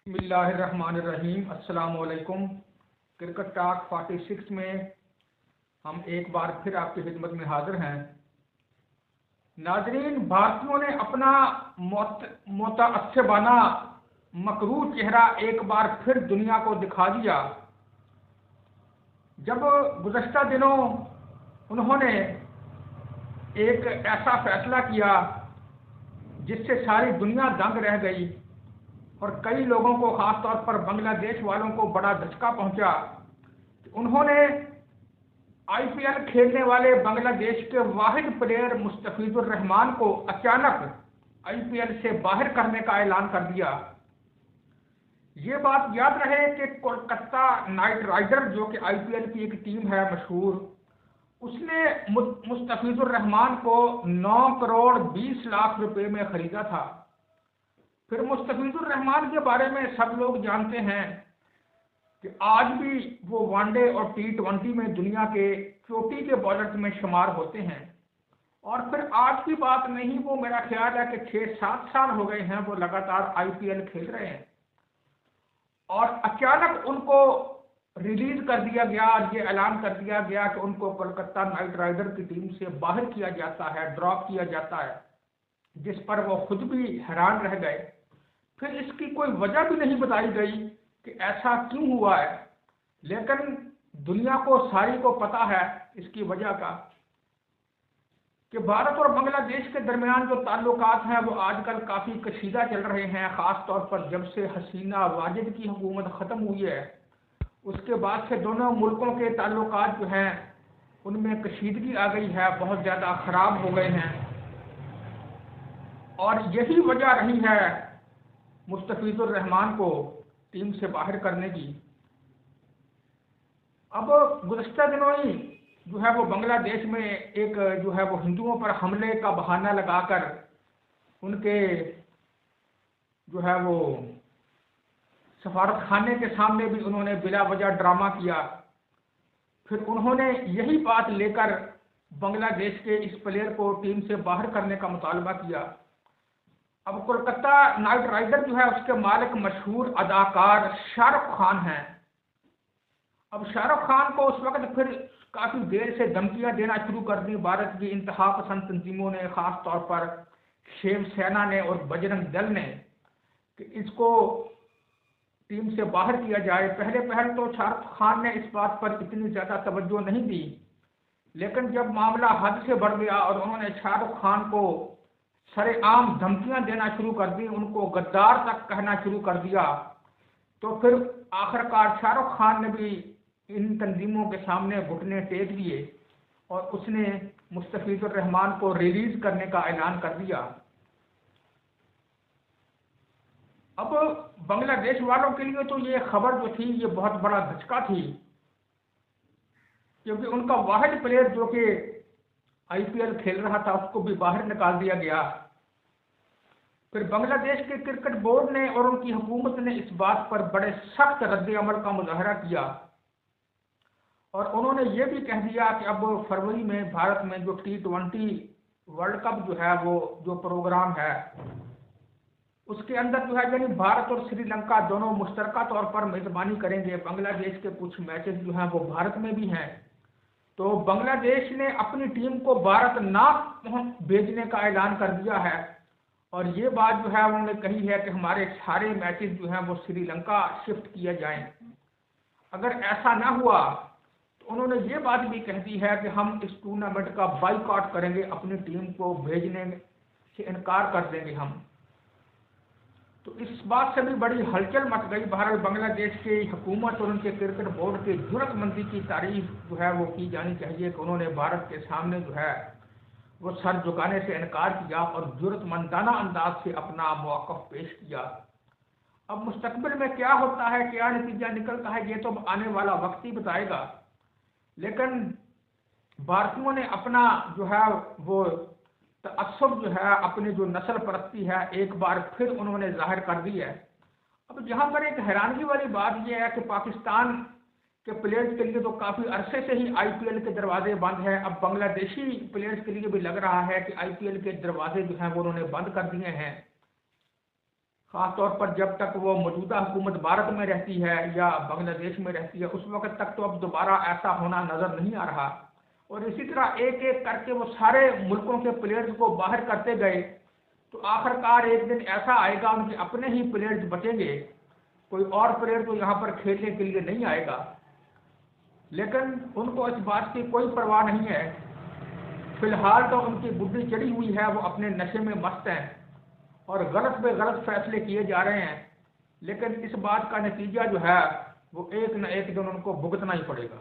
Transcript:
بسم اللہ الرحمن الرحیم۔ السلام علیکم۔ کرکٹ ٹاک 46 میں ہم ایک بار پھر آپ کی خدمت میں حاضر ہیں۔ ناظرین، بھارتیوں نے اپنا متعصبانہ مکروہ چہرہ ایک بار پھر دنیا کو دکھا دیا جب گزشتہ دنوں انہوں نے ایک ایسا فیصلہ کیا جس سے ساری دنیا دنگ رہ گئی اور کئی لوگوں کو، خاص طور پر بنگلہ دیش والوں کو بڑا دھچکا پہنچا کہ انہوں نے آئی پی ایل کھیلنے والے بنگلہ دیش کے واحد پلیئر مستفیض الرحمان کو اچانک آئی پی ایل سے باہر کرنے کا اعلان کر دیا۔ یہ بات یاد رہے کہ کولکتہ نائٹ رائڈر، جو کہ آئی پی ایل کی ایک ٹیم ہے مشہور، اس نے مستفیض الرحمان کو 9 کروڑ 20 لاکھ روپے میں خریدا تھا۔ پھر مستفیض الرحمان کے بارے میں سب لوگ جانتے ہیں کہ آج بھی وہ ون ڈے اور T20 میں دنیا کے چوٹی کے بالرز میں شمار ہوتے ہیں۔ اور پھر آج کی بات نہیں، وہ میرا خیال ہے کہ 6-7 سال ہو گئے ہیں وہ لگاتار آئی پی ایل کھیل رہے ہیں، اور اچانک ان کو ریلیز کر دیا گیا اور یہ اعلان کر دیا گیا کہ ان کو کولکتہ نائٹ رائڈر کی ٹیم سے باہر کیا جاتا ہے، ڈراپ کیا جاتا ہے، جس پر وہ خود بھی حیران رہ گئے۔ پھر اس کی کوئی وجہ بھی نہیں بتائی گئی کہ ایسا کیوں ہوا ہے، لیکن دنیا کو ساری کو پتا ہے اس کی وجہ کا کہ بھارت اور بنگلہ دیش کے درمیان جو تعلقات ہیں وہ آج کل کافی کشیدہ چل رہے ہیں، خاص طور پر جب سے حسینہ واجد کی حکومت ختم ہوئی ہے اس کے بعد سے دونوں ملکوں کے تعلقات جو ہیں ان میں کشیدگی آ گئی ہے، بہت زیادہ خراب ہو گئے ہیں، اور یہی وجہ رہی ہے مستفیض الرحمان کو ٹیم سے باہر کرنے کی۔ اب گزشتہ دنوں ہی جو ہے وہ بنگلہ دیش میں ایک جو ہے وہ ہندوؤں پر حملے کا بہانہ لگا کر ان کے جو ہے وہ سفارت خانے کے سامنے بھی انہوں نے بلا وجہ ڈرامہ کیا۔ پھر انہوں نے یہی بات لے کر بنگلہ دیش کے اس پلیئر کو ٹیم سے باہر کرنے کا مطالبہ کیا۔ اب کولکتہ نائٹ رائڈر جو ہے اس کے مالک مشہور اداکار شاہ رخ خان ہیں۔ اب شاہ رخ خان کو اس وقت پھر کافی دیر سے دھمکیاں دینا شروع کر دی بھارت کی انتہا پسند تنظیموں نے، خاص طور پر شیو سینا نے اور بجرنگ دل نے، کہ اس کو ٹیم سے باہر کیا جائے۔ پہل تو شاہ رخ خان نے اس بات پر اتنی زیادہ توجہ نہیں دی، لیکن جب معاملہ حد سے بڑھ گیا اور انہوں نے شاہ رخ خان کو سرے عام دھمکیاں دینا شروع کر دی، ان کو غدار تک کہنا شروع کر دیا، تو پھر آخرکار شاہ رخ خان نے بھی ان تنظیموں کے سامنے گھٹنے ٹیک دیے اور اس نے مستفیض الرحمان کو ریلیز کرنے کا اعلان کر دیا۔ اب بنگلہ دیش والوں کے لیے تو یہ خبر جو تھی یہ بہت بڑا دھچکا تھی، کیونکہ ان کا واحد پلیئر جو کہ آئی پی ایل کھیل رہا تھا اس کو بھی باہر نکال دیا گیا۔ پھر بنگلہ دیش کے کرکٹ بورڈ نے اور ان کی حکومت نے اس بات پر بڑے سخت رد عمل کا مظاہرہ کیا، اور انہوں نے یہ بھی کہہ دیا کہ اب فروری میں بھارت میں جو T20 ورلڈ کپ جو ہے وہ جو پروگرام ہے اس کے اندر جو ہے یعنی بھارت اور سری لنکا دونوں مشترکہ طور پر میزبانی کریں گے۔ بنگلہ دیش کے کچھ میچز جو ہیں وہ بھارت میں بھی ہیں، تو بنگلہ دیش نے اپنی ٹیم کو بھارت نہ بھیجنے کا اعلان کر دیا ہے، اور یہ بات جو ہے انہوں نے کہی ہے کہ ہمارے سارے میچز جو ہیں وہ سری لنکا شفٹ کیا جائیں۔ اگر ایسا نہ ہوا تو انہوں نے یہ بات بھی کہہ دی ہے کہ ہم اس ٹورنامنٹ کا بائیکاٹ کریں گے، اپنی ٹیم کو بھیجنے سے انکار کر دیں گے ہم۔ تو اس بات سے بھی بڑی ہلچل مچ گئی۔ بہرحال بنگلہ دیش کی حکومت اور ان کے کرکٹ بورڈ کی جرأت مندی کی تعریف جو ہے وہ کی جانی چاہیے کہ انہوں نے بھارت کے سامنے جو ہے وہ سر جھکانے سے انکار کیا اور جرأت مندانہ انداز سے اپنا موقف پیش کیا۔ اب مستقبل میں کیا ہوتا ہے، کیا نتیجہ نکلتا ہے، یہ تو آنے والا وقت ہی بتائے گا، لیکن بھارتیوں نے اپنا جو ہے وہ تعصب جو ہے، اپنی جو نسل پرستی ہے، ایک بار پھر انہوں نے ظاہر کر دی ہے۔ اب یہاں پر ایک حیرانگی والی بات یہ ہے کہ پاکستان کے پلیئرز کے لیے تو کافی عرصے سے ہی آئی پی ایل کے دروازے بند ہیں، اب بنگلہ دیشی پلیئرز کے لیے بھی لگ رہا ہے کہ آئی پی ایل کے دروازے جو ہیں وہ انہوں نے بند کر دیے ہیں۔ خاص طور پر جب تک وہ موجودہ حکومت بھارت میں رہتی ہے یا بنگلہ دیش میں رہتی ہے، اس وقت تک تو اب دوبارہ ایسا ہونا نظر نہیں آ رہا۔ اور اسی طرح ایک ایک کر کے وہ سارے ملکوں کے پلیئرز کو باہر کرتے گئے، تو آخر کار ایک دن ایسا آئے گا ان کے اپنے ہی پلیئرز بچیں گے، کوئی اور پلیئر تو یہاں پر کھیلنے کے لیے نہیں آئے گا۔ لیکن ان کو اس بات کی کوئی پرواہ نہیں ہے، فی الحال تو ان کی بڈھی چڑھی ہوئی ہے، وہ اپنے نشے میں مست ہیں اور غلط پہ غلط فیصلے کیے جا رہے ہیں، لیکن اس بات کا نتیجہ جو ہے وہ ایک نہ ایک دن ان کو بھگتنا ہی پڑے گا۔